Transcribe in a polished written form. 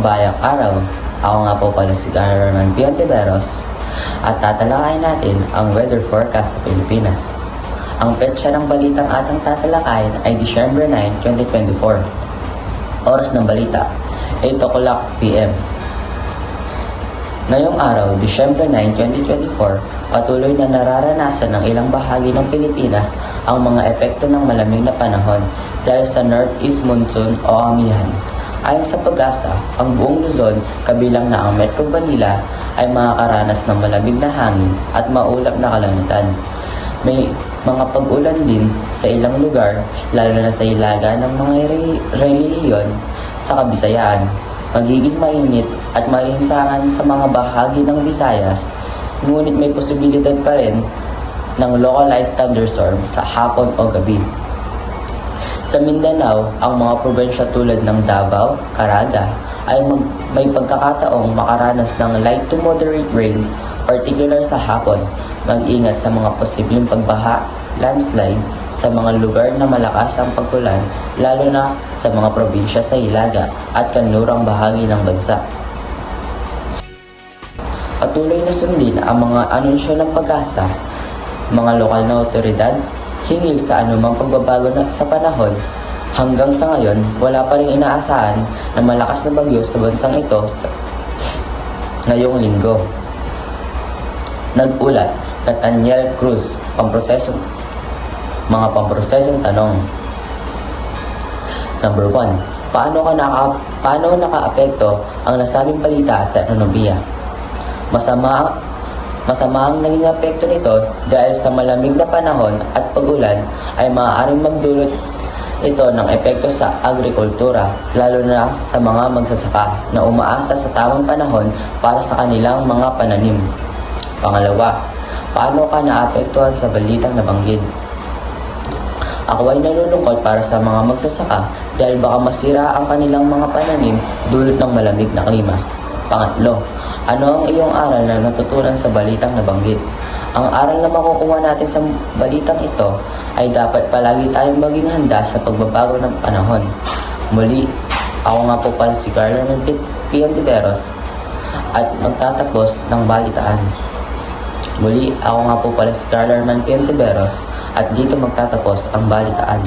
Mabayang araw, ako nga po pala si Garman Piontiveros at tatalakayin natin ang weather forecast sa Pilipinas. Ang petsa ng balitang atang tatalakayin ay Disyembre 9, 2024. Oras ng balita, 8 o'clock p.m. Ngayong araw, Disyembre 9, 2024, patuloy na nararanasan ng ilang bahagi ng Pilipinas ang mga epekto ng malamig na panahon dahil sa Northeast Monsoon o amihan. Ayon sa Pag-asa, ang buong Luzon, kabilang na ang Metro Manila, ay makakaranas ng malamig na hangin at maulap na kalangitan. May mga pag-ulan din sa ilang lugar, lalo na sa ilaga ng mga relihiyon sa Kabisayaan. Magiging mainit at malinsangan sa mga bahagi ng Visayas, ngunit may posibilidad pa rin ng localized thunderstorm sa hapon o gabi. Sa Mindanao, ang mga probensya tulad ng Davao, Caraga ay may pagkakataong makaranas ng light to moderate rains, particular sa hapon. Mag-ingat sa mga posibleng pagbaha, landslide sa mga lugar na malakas ang pag-ulan, lalo na sa mga probinsya sa Hilaga at kanlurang bahagi ng bansa. Patuloy na sundin ang mga anunsyo ng Pag-asa, mga lokal na otoridad, hinggil sa anumang pagbabago sa panahon. Hanggang sa ngayon, wala pa rin inaasahan na malakas na bagyo sa bansang ito ngayong linggo. Nag-ulat, Nathaniel Cruz, mga pamprosesong tanong. Number 1. Paano nakaapekto ang nasabing balita sa ekonomiya? Masama ang naging apekto nito dahil sa malamig na panahon at pag-ulan ay maaaring magdulot ito ng epekto sa agrikultura, lalo na sa mga magsasaka na umaasa sa tamang panahon para sa kanilang mga pananim. Pangalawa, paano ka naapektuhan sa balitang nabanggit? Ako ay nalulungkot para sa mga magsasaka dahil baka masira ang kanilang mga pananim dulot ng malamig na klima. Pangatlo, ano ang iyong aral na natutunan sa balitang nabanggit? Ang aral na makukuha natin sa balitang ito ay dapat palagi tayong maging handa sa pagbabago ng panahon. Muli, ako nga po pala si Garman Piontiveros at magtatapos ng balitaan. Muli, ako nga po pala si Garman Piontiveros at dito magtatapos ang balitaan.